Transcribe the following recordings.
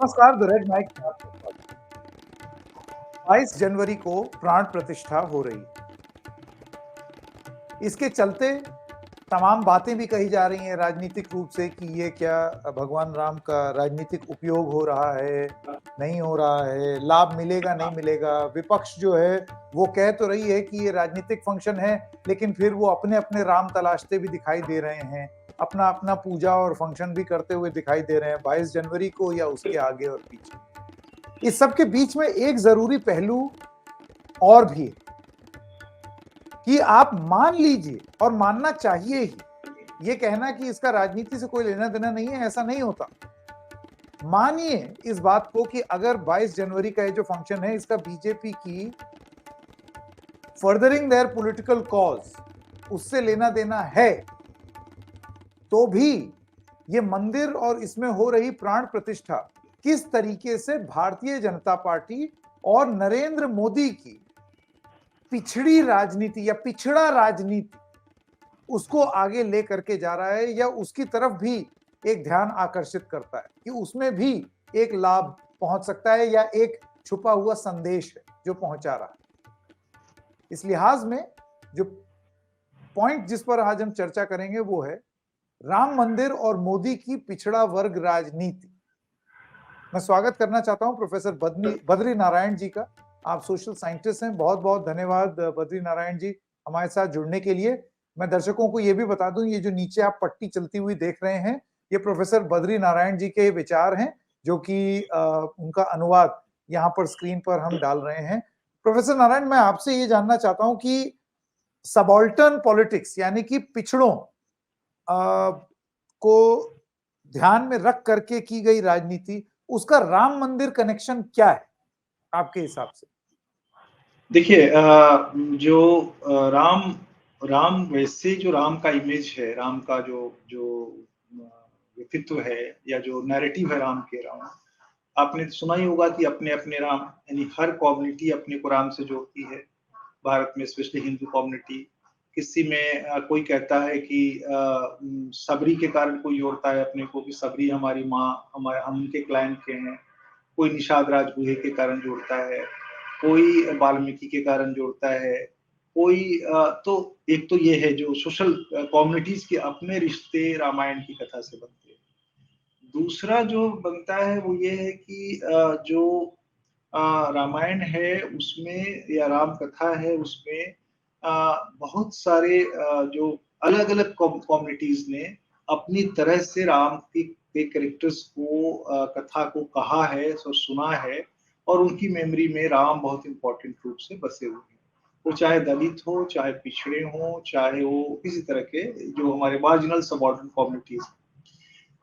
नमस्कार, the red mic में आपका स्वागत। 22 जनवरी को प्राण प्रतिष्ठा हो रही है। इसके चलते तमाम बातें भी कही जा रही हैं राजनीतिक रूप से कि ये क्या भगवान राम का राजनीतिक उपयोग हो रहा है, नहीं हो रहा है, लाभ मिलेगा, नहीं मिलेगा। विपक्ष जो है वो कह तो रही है कि ये राजनीतिक फंक्शन है, लेकिन फिर वो अपने-अपने राम तलाशते भी दिखाई दे रहे हैं। अपना-अपना पूजा और फंक्शन भी करते हुए दिखाई दे रहे हैं 22 जनवरी को या उसके आगे और पीछे। इस सब के बीच में एक ज़रूरी पहलू और भी है कि आप मान लीजिए और मानना चाहिए ही, ये कहना कि इसका राजनीति से कोई लेना-देना नहीं है, ऐसा नहीं होता। मानिए इस बात को कि अगर 22 जनवरी का ये जो फंक्शन है, इसका बीजेपी की फर्दरिंग देयर पॉलिटिकल कॉज उससे लेना-देना है, तो भी ये मंदिर और इसमें हो रही प्राण प्रतिष्ठा किस तरीके से भारतीय जनता पार्टी और नरेंद्र मोदी की पिछड़ी राजनीति या पिछड़ा राजनीति उसको आगे ले करके जा रहा है या उसकी तरफ भी एक ध्यान आकर्षित करता है कि उसमें भी एक लाभ पहुंच सकता है या एक छुपा हुआ संदेश है जो पहुंचा रहा है। इस लिहाज में जो पॉइंट जिस पर आज हम चर्चा करेंगे वो है राम मंदिर और मोदी की पिछड़ा वर्ग राजनीति। मैं स्वागत करना चाहता हूं प्रोफेसर बद्री नारायण जी का। आप सोशल साइंटिस्ट हैं। बहुत बहुत धन्यवाद बद्री नारायण जी हमारे साथ जुड़ने के लिए। मैं दर्शकों को ये भी बता दूं, ये जो नीचे आप पट्टी चलती हुई देख रहे हैं, ये प्रोफेसर बद्री नारायण जी के विचार हैं, जो कि उनका अनुवाद यहाँ पर स्क्रीन पर हम डाल रहे हैं। प्रोफेसर नारायण, मैं आपसे ये जानना चाहता हूं कि सबाल्टर्न पॉलिटिक्स यानी कि पिछड़ों को ध्यान में रख करके की गई राजनीति, उसका राम मंदिर कनेक्शन क्या है आपके हिसाब से? देखिए जो राम राम वैसे जो राम का इमेज है, राम का जो जो व्यक्तित्व है या जो नैरेटिव है राम के राम, आपने सुना ही होगा कि अपने-अपने राम, यानी हर कम्युनिटी अपने को राम से जोड़ती है। भारत में स्पेशली हिंदू कम्युनिटी, किसी में कोई कहता है कि सबरी के कारण कोई जोड़ता है अपने को कि सबरी हमारी माँ, हम उनके क्लाइंट के हैं। कोई निषाद राजगुहे के कारण जोड़ता है, कोई वाल्मीकि के कारण जोड़ता है, कोई तो एक तो ये है जो सोशल कम्युनिटीज के अपने रिश्ते रामायण की कथा से बनते हैं। दूसरा जो बनता है वो ये है कि जो रामायण है उसमें या राम कथा है उसमें बहुत सारे जो अलग-अलग कम्युनिटीज ने अपनी तरह से राम के कैरेक्टर्स को कथा को कहा है, सुना है और उनकी मेमोरी में राम बहुत इम्पोर्टेंट रूप से बसे हुए हैं। वो चाहे दलित हो, चाहे पिछड़े हों, चाहे वो किसी तरह के जो हमारे मार्जिनल सबऑर्डिनेट कम्युनिटीज।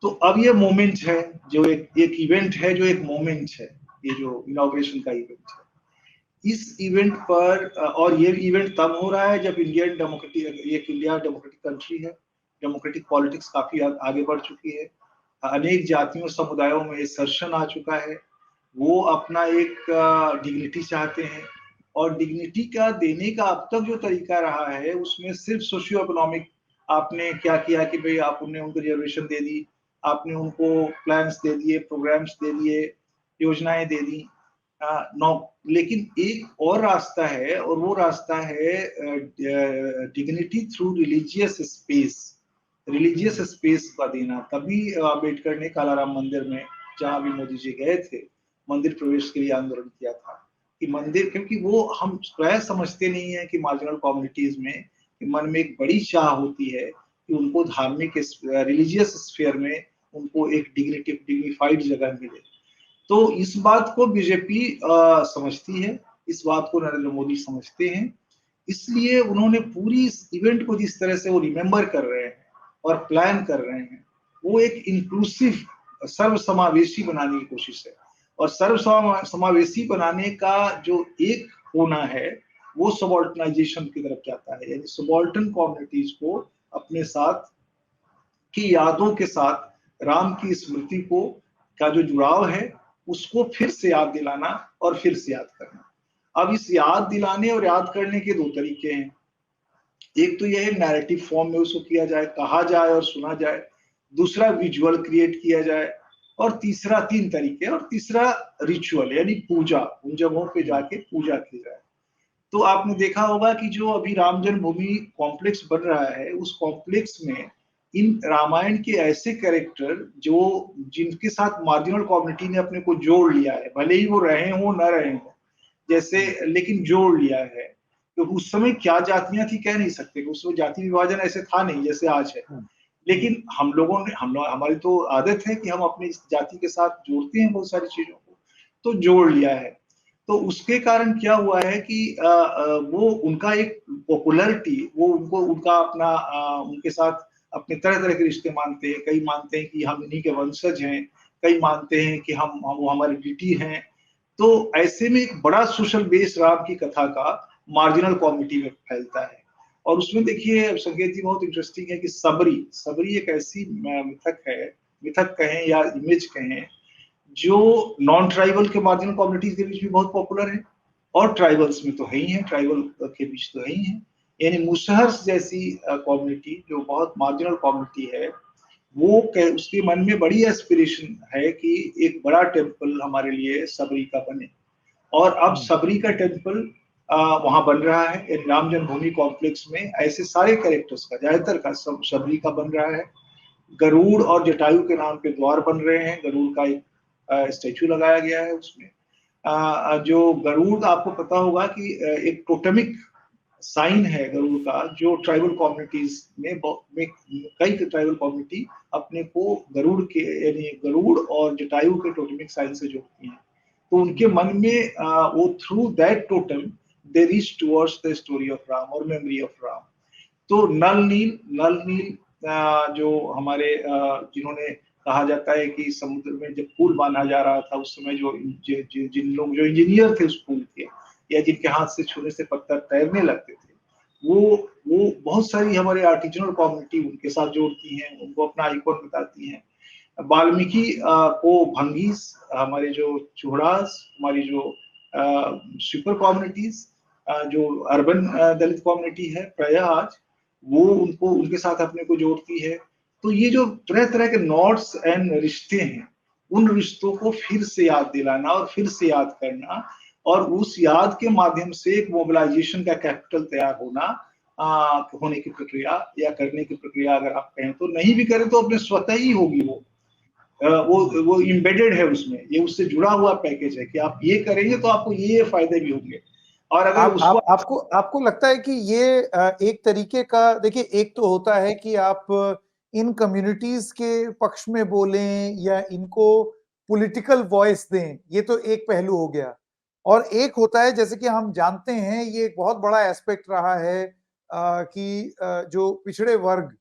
तो अब ये मोमेंट है, जो एक इवेंट है, जो एक मोमेंट है, ये जो इनॉग्रेशन का इवेंट है। इस इवेंट पर और ये इवेंट तब हो रहा है जब इंडिया डेमोक्रेटिक कंट्री है, डेमोक्रेटिक पॉलिटिक्स काफी आगे बढ़ चुकी है। अनेक जातियों समुदायों में सर्शन आ चुका है। वो अपना एक डिग्निटी चाहते हैं और डिग्निटी का देने का अब तक जो तरीका रहा है उसमें सिर्फ सोशियो इकोनॉमिक आपने क्या किया कि भाई आपने उनको रिजर्वेशन दे दी, आपने उनको प्लान्स दे दिए, प्रोग्राम्स दे दिए, योजनाएं दे दी। नौ लेकिन एक और रास्ता है और वो रास्ता है डिग्निटी थ्रू रिलीजियस स्पेस का देना। तभी अम्बेडकर ने कालाराम मंदिर में, जहां भी मोदी जी गए थे, मंदिर प्रवेश के लिए आंदोलन किया था कि मंदिर, क्योंकि वो हम प्राय समझते नहीं है कि मार्जिनल कम्युनिटीज में मन में एक बड़ी चाह होती है कि उनको धार्मिक रिलीजियस स्फीयर में उनको एक डिग्निफाइड जगह मिले। तो इस बात को बीजेपी समझती है, इस बात को नरेंद्र मोदी समझते हैं, इसलिए उन्होंने पूरी इस इवेंट को जिस तरह से वो रिमेम्बर कर रहे हैं और प्लान कर रहे हैं, वो एक इंक्लूसिव सर्वसमावेशी बनाने की कोशिश है। और सर्वसमावेशी बनाने का जो एक होना है वो सबऑर्डिनाइजेशन की तरफ जाता है, यानी सबऑर्डिनेट कम्युनिटीज को अपने साथ की यादों के साथ राम की स्मृति को का जो जुड़ाव है उसको फिर से याद दिलाना और फिर से याद करना। अब इस याद दिलाने और याद करने के दो तरीके हैं। एक तो यह है नैरेटिव फॉर्म में उसको किया जाए, कहा जाए और सुना जाए। दूसरा विजुअल क्रिएट किया जाए और तीसरा 3 तरीके, और तीसरा रिचुअल यानी पूजा, उन जगहों पे जाके पूजा की जाए। तो आपने देखा होगा कि जो अभी राम जन्मभूमि कॉम्प्लेक्स बन रहा है, उस कॉम्प्लेक्स में इन रामायण के ऐसे कैरेक्टर जो जिनके साथ मार्जिनल कम्युनिटी ने अपने को जोड़ लिया है, भले ही वो रहे हों न रहे हों, जैसे लेकिन जोड़ लिया है। तो उस समय क्या जातियां थी कह नहीं सकते, उस समय जाति विभाजन ऐसे था नहीं जैसे आज है। लेकिन हम लोगों ने हमारी तो आदत है कि हम अपनी इस जाति के साथ जोड़ते हैं बहुत सारी चीजों को, तो जोड़ लिया है। तो उसके कारण क्या हुआ है कि वो उनका एक पॉपुलैरिटी, वो उनको उनका अपना उनके साथ अपने तरह तरह के रिश्ते मानते हैं। कई मानते हैं कि हम इन्हीं के वंशज हैं, कई मानते हैं कि हम वो हमारे बेटी हैं। तो ऐसे में एक बड़ा सोशल बेस राम की कथा का मार्जिनल कम्युनिटी में फैलता है। और उसमें देखिए संकेत जी बहुत इंटरेस्टिंग है कि सबरी सबरी एक ऐसी मिथक है, मिथक कहें या इमेज कहें, जो नॉन ट्राइबल के मार्जिनल कम्युनिटीज के बीच में बहुत पॉपुलर है, और ट्राइबल्स में तो है ही है, ट्राइबल के बीच तो है ही है। यानी मुसहर्स जैसी कम्युनिटी जो बहुत मार्जिनल कम्युनिटी है, वो उसके मन में बड़ी एस्पिरेशन है कि एक बड़ा टेम्पल हमारे लिए सबरी का बने। और अब सबरी का टेम्पल वहां बन रहा है राम जन्मभूमि कॉम्प्लेक्स में। ऐसे सारे कैरेक्टर्स का, ज्यादातर का सबरी का बन रहा है। गरुड़ और जटायु के नाम पे द्वार बन रहे हैं, गरुड़ का एक स्टैचू लगाया गया है उसमें। जो गरुड़, आपको पता होगा कि एक टोटेमिक साइन है गरुड़ का, जो ट्राइबल कम्युनिटीज में कई ट्राइबल कम्युनिटी अपने को गरुड़ के यानी गरुड़ और जटायु के टोटेमिक साइन से जोड़ती हैं। तो उनके मन में वो through that totem they reach towards the story of Ram और मेमोरी ऑफ राम। तो नल नील जो हमारे जिन्होंने कहा जाता है कि समुद्र में जब पुल बांधा जा रहा था उस समय जो जिन लोग जो इंजीनियर थे उस पुल के, या जिनके हाथ से छूने से पत्थर तैरने लगते थे, वो बहुत सारी हमारे आर्टिजनल कम्युनिटी उनके साथ जोड़ती हैं, उनको अपना आइकॉन बताती हैं। वाल्मीकि को भंगीस, हमारे जो चूड़ास, हमारी जो सुपर कम्युनिटीज, जो अर्बन दलित कम्युनिटी है प्रायः आज, वो उनको उनके साथ अपने को जोड़ती है। तो ये जो तरह तरह के नॉट्स एंड रिश्ते हैं, उन रिश्तों को फिर से याद दिलाना और फिर से याद करना, और उस याद के माध्यम से एक मोबिलाइजेशन का कैपिटल तैयार होने की प्रक्रिया या करने की प्रक्रिया, अगर आप कहें तो, नहीं भी करें तो अपने स्वतः ही होगी। वो इम्बेडेड है उसमें, ये उससे जुड़ा हुआ पैकेज है कि आप ये करेंगे तो आपको ये फायदे भी होंगे। और अगर उसको आपको लगता है कि ये एक तरीके का, देखिए एक तो होता है कि आप इन कम्युनिटीज के पक्ष में बोलें या इनको पॉलिटिकल वॉइस दें, ये तो एक पहलू हो गया। और एक होता है, जैसे कि हम जानते हैं, ये एक बहुत बड़ा एस्पेक्ट रहा है कि जो पिछड़े वर्ग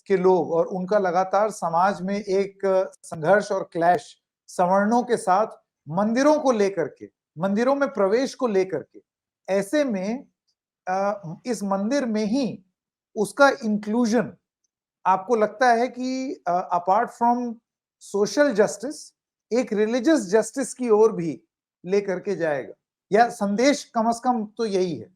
के लोग और उनका लगातार समाज में एक संघर्ष और क्लैश सवर्णों के साथ मंदिरों को लेकर के, मंदिरों में प्रवेश को लेकर के। ऐसे में इस मंदिर में ही उसका इंक्लूजन आपको लगता है कि अपार्ट फ्रॉम सोशल जस्टिस एक रिलीजियस जस्टिस की ओर भी लेकर के जाएगा, या संदेश कम से कम तो यही है?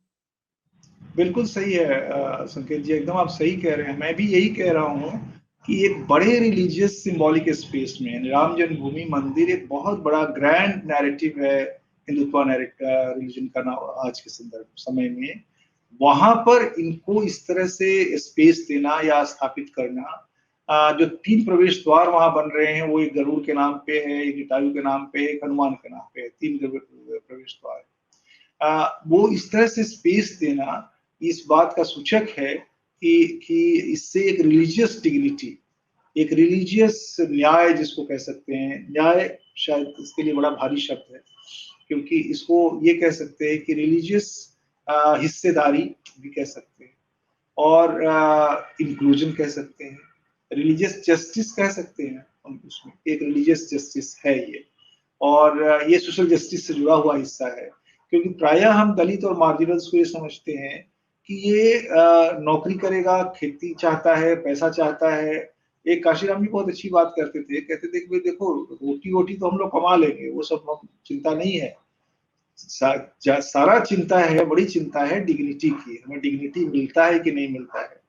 बिल्कुल सही है संकेत जी, एकदम आप सही कह रहे हैं। मैं भी यही कह रहा हूँ कि एक बड़े रिलीजियस सिंबॉलिक स्पेस में राम जन्मभूमि मंदिर एक बहुत बड़ा ग्रैंड नैरेटिव है हिंदुत्व रिलीजन का आज के संदर्भ समय में। वहां पर इनको इस तरह से स्पेस देना या स्थापित करना, जो 3 प्रवेश द्वार वहां बन रहे हैं, वो एक गरुड़ के नाम पे है, एक जटायु के नाम पे, एक हनुमान के नाम पे है, 3 प्रवेश द्वार। वो इस तरह से स्पेस देना इस बात का सूचक है कि इससे एक रिलीजियस डिग्निटी, एक रिलीजियस न्याय जिसको कह सकते हैं, न्याय शायद इसके लिए बड़ा भारी शब्द है, क्योंकि इसको ये कह सकते हैं कि रिलीजियस हिस्सेदारी भी कह सकते हैं, और इंक्लूजन कह सकते हैं, रिलीजियस जस्टिस कह सकते हैं। हम उसमें एक रिलीजियस जस्टिस है ये, और ये सोशल जस्टिस से जुड़ा हुआ हिस्सा है। क्योंकि प्रायः हम दलित और मार्जिनल्स को ये समझते हैं कि ये नौकरी करेगा, खेती चाहता है, पैसा चाहता है। एक काशीराम जी बहुत अच्छी बात करते थे, कहते थे कि भाई देखो, रोटी वोटी तो हम लोग कमा लेंगे, वो सब हम चिंता नहीं है। सारा चिंता है, बड़ी चिंता है डिग्निटी की, हमें डिग्निटी मिलता है कि नहीं मिलता है।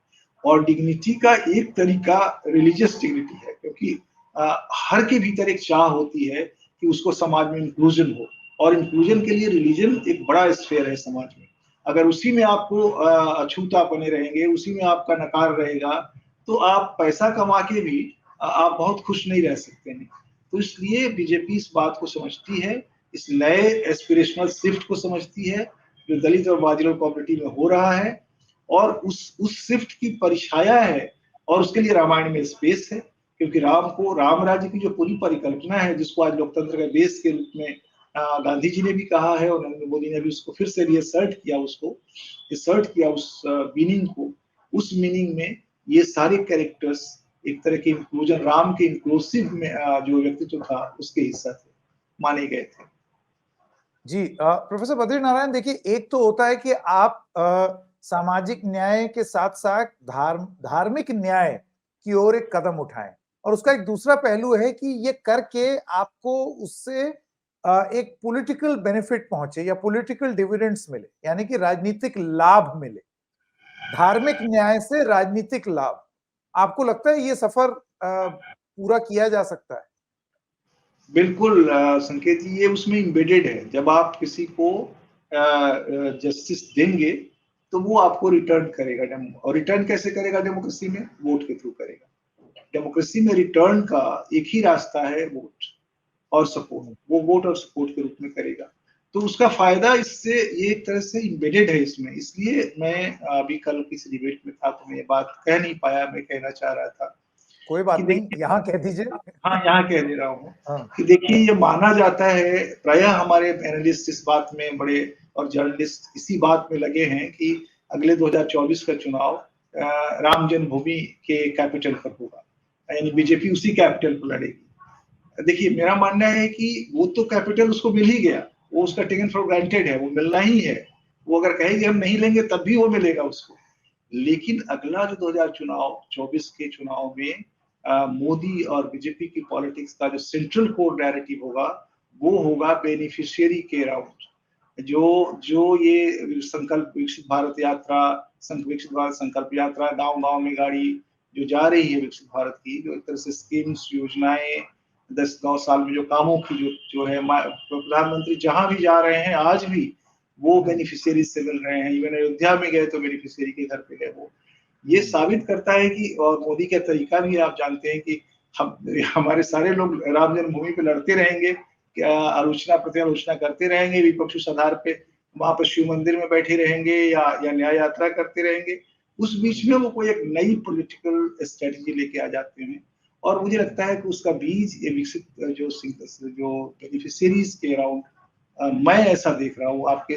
और डिग्निटी का एक तरीका रिलीजियस डिग्निटी है, क्योंकि हर के भीतर एक चाह होती है कि उसको समाज में इंक्लूजन हो, और इंक्लूजन के लिए रिलीजन एक बड़ा स्फेयर है समाज में। अगर उसी में आपको अछूता बने रहेंगे, उसी में आपका नकार रहेगा, तो आप पैसा कमा के भी आप बहुत खुश नहीं रह सकते हैं। तो इसलिए बीजेपी इस बात को समझती है, इस नए एस्पिरेशनल शिफ्ट को समझती है जो दलित और मार्जिनल कम्युनिटी में हो रहा है, और उस शिफ्ट की परिछाया है, और उसके लिए रामायण में स्पेस है, क्योंकि राम राज्य की जो पूरी परिकल्पना है, जिसको आज लोकतंत्र के बेस के रूप में गांधी जी ने भी कहा है और नरेंद्र मोदी ने भी उसको फिर से रिसर्ट किया उस मीनिंग को। उस मीनिंग में ये सारे कैरेक्टर्स एक तरह के इंक्लूजन, राम के इंक्लूसिव में जो व्यक्तित्व था उसके हिस्सा थे, माने गए थे। जी प्रोफेसर बद्री नारायण, देखिए, एक तो होता है कि आप सामाजिक न्याय के साथ साथ धार्मिक न्याय की ओर एक कदम उठाएं, और उसका एक दूसरा पहलू है कि ये करके आपको उससे एक पॉलिटिकल बेनिफिट पहुंचे या पॉलिटिकल डिविडेंड्स मिले, यानी कि राजनीतिक लाभ मिले। धार्मिक न्याय से राजनीतिक लाभ, आपको लगता है ये सफर पूरा किया जा सकता है? बिल्कुल संकेत जी, ये उसमें इम्बेडेड है। जब आप किसी को जस्टिस देंगे तो वो आपको रिटर्न करेगा। और रिटर्न कैसे करेगा? डेमोक्रेसी में वोट के थ्रू करेगा। डेमोक्रेसी में रिटर्न का एक ही रास्ता है, वोट और सपोर्ट। वो वोट और सपोर्ट के रूप में करेगा, तो उसका फायदा इससे ये एक तरह से इम्बेडेड है इसमें। इसलिए मैं अभी कल किसी डिबेट में था तो मैं ये बात कह नहीं पाया, मैं कहना चाह रहा था कोई बात कि नहीं, देखिए, यहाँ कह दीजिए। हाँ यहाँ कह दे रहा हूँ हाँ। कि देखिए, ये माना जाता है, प्रायः हमारे एनालिस्ट इस बात में बड़े और जर्नलिस्ट इसी बात में लगे हैं कि अगले 2024 का चुनाव राम जन्मभूमि के कैपिटल पर होगा, यानी बीजेपी उसी कैपिटल पर लड़ेगी। देखिए, मेरा मानना है कि वो तो कैपिटल उसको मिल ही गया, वो उसका टेकन फॉर ग्रांटेड है, वो मिलना ही है। वो अगर कहेगी हम नहीं लेंगे तब भी वो मिलेगा उसको। लेकिन अगला जो 2024 के चुनाव में मोदी और बीजेपी की पॉलिटिक्स का जो सेंट्रल कोर नैरेटिव होगा, वो होगा बेनिफिशियरी के अराउंड। जो ये संकल्प विकसित भारत यात्रा, विकसित भारत संकल्प यात्रा, गांव-गांव में गाड़ी जो जा रही है विकसित भारत की, जो एक तरह से स्कीम्स, योजनाएं 10-9 साल में जो कामों की जो है, प्रधानमंत्री जहां भी जा रहे हैं आज भी वो बेनिफिशियरी से मिल रहे हैं। इवन अयोध्या में गए तो बेनिफिशियरी के घर पे गए। वो ये साबित करता है कि, और मोदी का तरीका भी आप जानते हैं कि हमारे सारे लोग राम जन्मभूमि पे लड़ते रहेंगे, आलोचना प्रत्यालोचना करते रहेंगे, विपक्ष उस आधार पे वहां पर शिव मंदिर में बैठे रहेंगे या न्याय यात्रा करते रहेंगे। उस बीच में वो कोई एक नई पॉलिटिकल स्ट्रेटजी लेके आ जाते हैं, और मुझे लगता है कि उसका बीज ये विकसित जो बेनिफिशियरीज के अराउंड मैं ऐसा देख रहा हूँ। आपके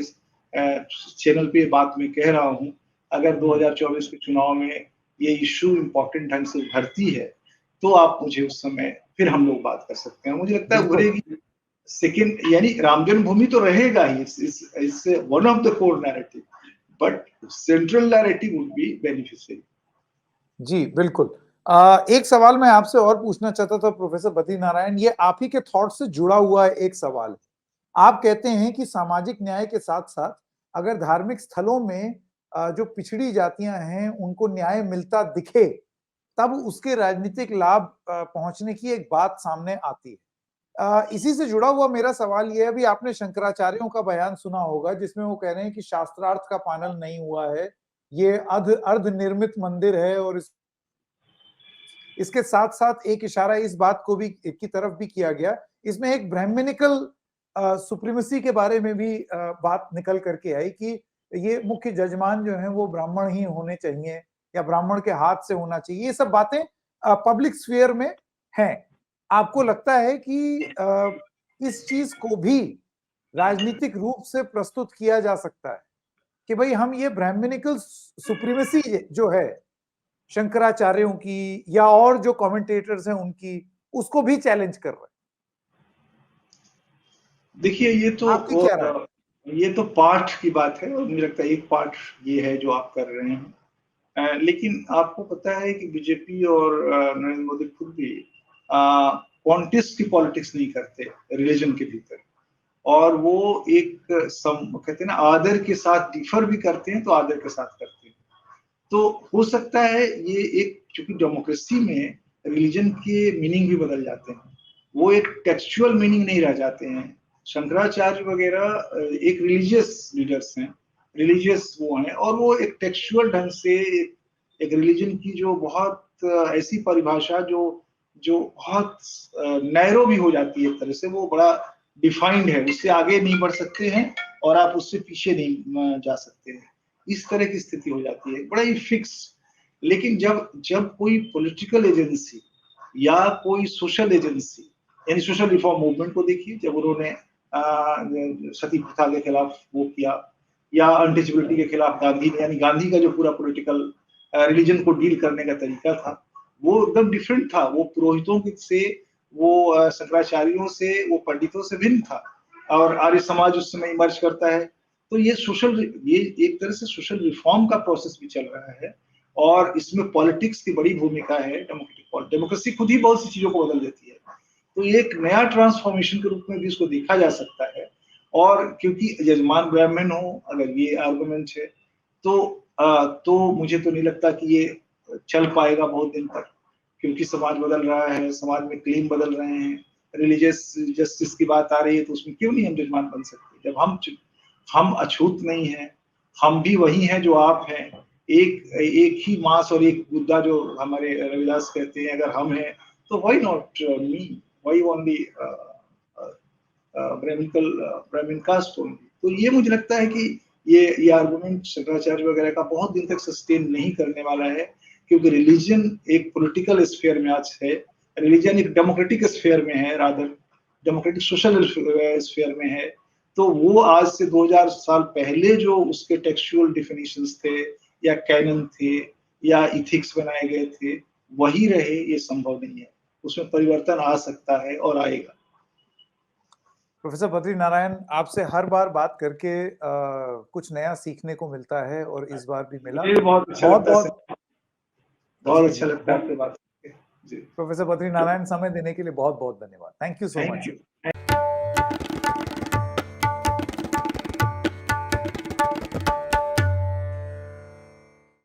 चैनल पे बात में कह रहा हूँ, अगर 2024 के चुनाव में ये इश्यू इम्पोर्टेंट ढंग से उभरती है तो आप मुझे उस समय फिर हम लोग बात कर सकते हैं। मुझे लगता है उभरेगी। सेकेंड, यानी राम जन्मभूमि तो रहेगा ही, it's one of the core narrative, but central narrative would be beneficiary. जी बिल्कुल। एक सवाल मैं आपसे और पूछना चाहता था प्रोफेसर बद्री नारायण, ये आप ही के थॉट से जुड़ा हुआ एक सवाल। आप कहते हैं कि सामाजिक न्याय के साथ साथ अगर धार्मिक स्थलों में जो पिछड़ी जातियां हैं उनको न्याय मिलता दिखे, तब उसके राजनीतिक लाभ पहुंचने की एक बात सामने आती है। इसी से जुड़ा हुआ मेरा सवाल यह है, अभी आपने शंकराचार्यों का बयान सुना होगा जिसमें वो कह रहे हैं कि शास्त्रार्थ का पालन नहीं हुआ है, ये अर्ध निर्मित मंदिर है, और इसके साथ साथ एक इशारा इस बात को भी की तरफ भी किया गया, इसमें एक ब्राह्मणिकल सुप्रीमेसी के बारे में भी बात निकल करके आई कि ये मुख्य जजमान जो हैं वो ब्राह्मण ही होने चाहिए या ब्राह्मण के हाथ से होना चाहिए। ये सब बातें पब्लिक स्फीयर में हैं। आपको लगता है कि इस चीज को भी राजनीतिक रूप से प्रस्तुत किया जा सकता है कि भाई हम ये ब्राह्मणिकल सुप्रीमेसी जो है शंकराचार्यों की या और जो कमेंटेटर्स हैं उनकी, उसको भी चैलेंज कर रहे हैं? देखिए, आपकी क्या राय? ये तो पार्ट की बात है, और मुझे लगता है एक पार्ट ये है जो आप कर रहे हैं। लेकिन आपको पता है कि बीजेपी और नरेंद्र मोदी खुद भी कॉन्टेस्ट की पॉलिटिक्स नहीं करते रिलीजन के भीतर, और वो एक कहते हैं ना, आदर के साथ डिफर भी करते हैं तो आदर के साथ करते हैं। तो हो सकता है ये एक, चूंकि डेमोक्रेसी में रिलीजन के मीनिंग भी बदल जाते हैं, वो एक टेक्सचुअल मीनिंग नहीं रह जाते हैं। शंकराचार्य वगैरह एक रिलीजियस लीडर्स हैं, रिलीजियस वो हैं, और वो एक टेक्सचुअल ढंग से एक रिलीजन की जो बहुत ऐसी परिभाषा जो जो बहुत नैरो भी हो जाती है एक तरह से, वो बड़ा डिफाइंड है, उससे आगे नहीं बढ़ सकते हैं और आप उससे पीछे नहीं जा सकते हैं, इस तरह की स्थिति हो जाती है, बड़ा ही फिक्स। लेकिन जब जब कोई पॉलिटिकल एजेंसी या कोई सोशल एजेंसी, यानी सोशल रिफॉर्म मूवमेंट को देखिए, जब उन्होंने सती प्रथा के खिलाफ वो किया, या अनटचेबिलिटी के खिलाफ गांधी ने, यानी गांधी का जो पूरा पॉलिटिकल रिलीजन को डील करने का तरीका था वो एकदम डिफरेंट था, वो पुरोहितों से, वो शंकराचार्यों से, वो पंडितों से भिन्न था, और आर्य समाज उस समय इमर्ज करता है। तो ये एक तरह से सोशल रिफॉर्म का प्रोसेस भी चल रहा है, और इसमें पॉलिटिक्स की बड़ी भूमिका है। डेमोक्रेसी खुद ही बहुत सी चीजों को बदल देती है, तो ये एक नया ट्रांसफॉर्मेशन के रूप में भी इसको देखा जा सकता है। और क्योंकि यजमान ब्राह्मण हो, अगर ये आर्गुमेंट है, तो मुझे तो नहीं लगता कि ये चल पाएगा बहुत दिन तक, क्योंकि समाज बदल रहा है, समाज में क्लीम बदल रहे हैं, रिलीजियस जस्टिस की बात आ रही है, तो उसमें क्यों नहीं हम जजमान बन सकते, जब हम अछूत नहीं हैं, हम भी वही हैं जो आप हैं, एक ही मांस और एक गुद्दा, जो हमारे रविदास कहते हैं, अगर हम हैं तो why not me, why only ब्राह्मण कास्ट ओनली। तो ये मुझे लगता है कि ये आर्गुमेंट शंकराचार्य वगैरह का बहुत दिन तक सस्टेन नहीं करने वाला है, क्योंकि रिलीजन एक पॉलिटिकल स्फीयर में आज है, रिलीजन एक डेमोक्रेटिक स्फीयर में है, रादर डेमोक्रेटिक सोशल स्फीयर में है। तो वो आज से 2000 साल पहले जो उसके टेक्सचुअल डिफिनीशंस थे, या कैनन थे, या इथिक्स बनाए गए थे, वही रहे, ये संभव नहीं है, उसमें परिवर्तन आ सकता है और आएगा। प्रोफेसर बद्री नारायण, आपसे हर बार बात करके कुछ नया सीखने को मिलता है, और इस बार भी मिला। मुझे बहुत अच्छा लगता है, बहुत जी, अच्छा लगता है आपसे बात करके। जी, प्रोफेसर बद्री नारायण, समय देने के लिए बहुत बहुत धन्यवाद। Thank you so thank much. You.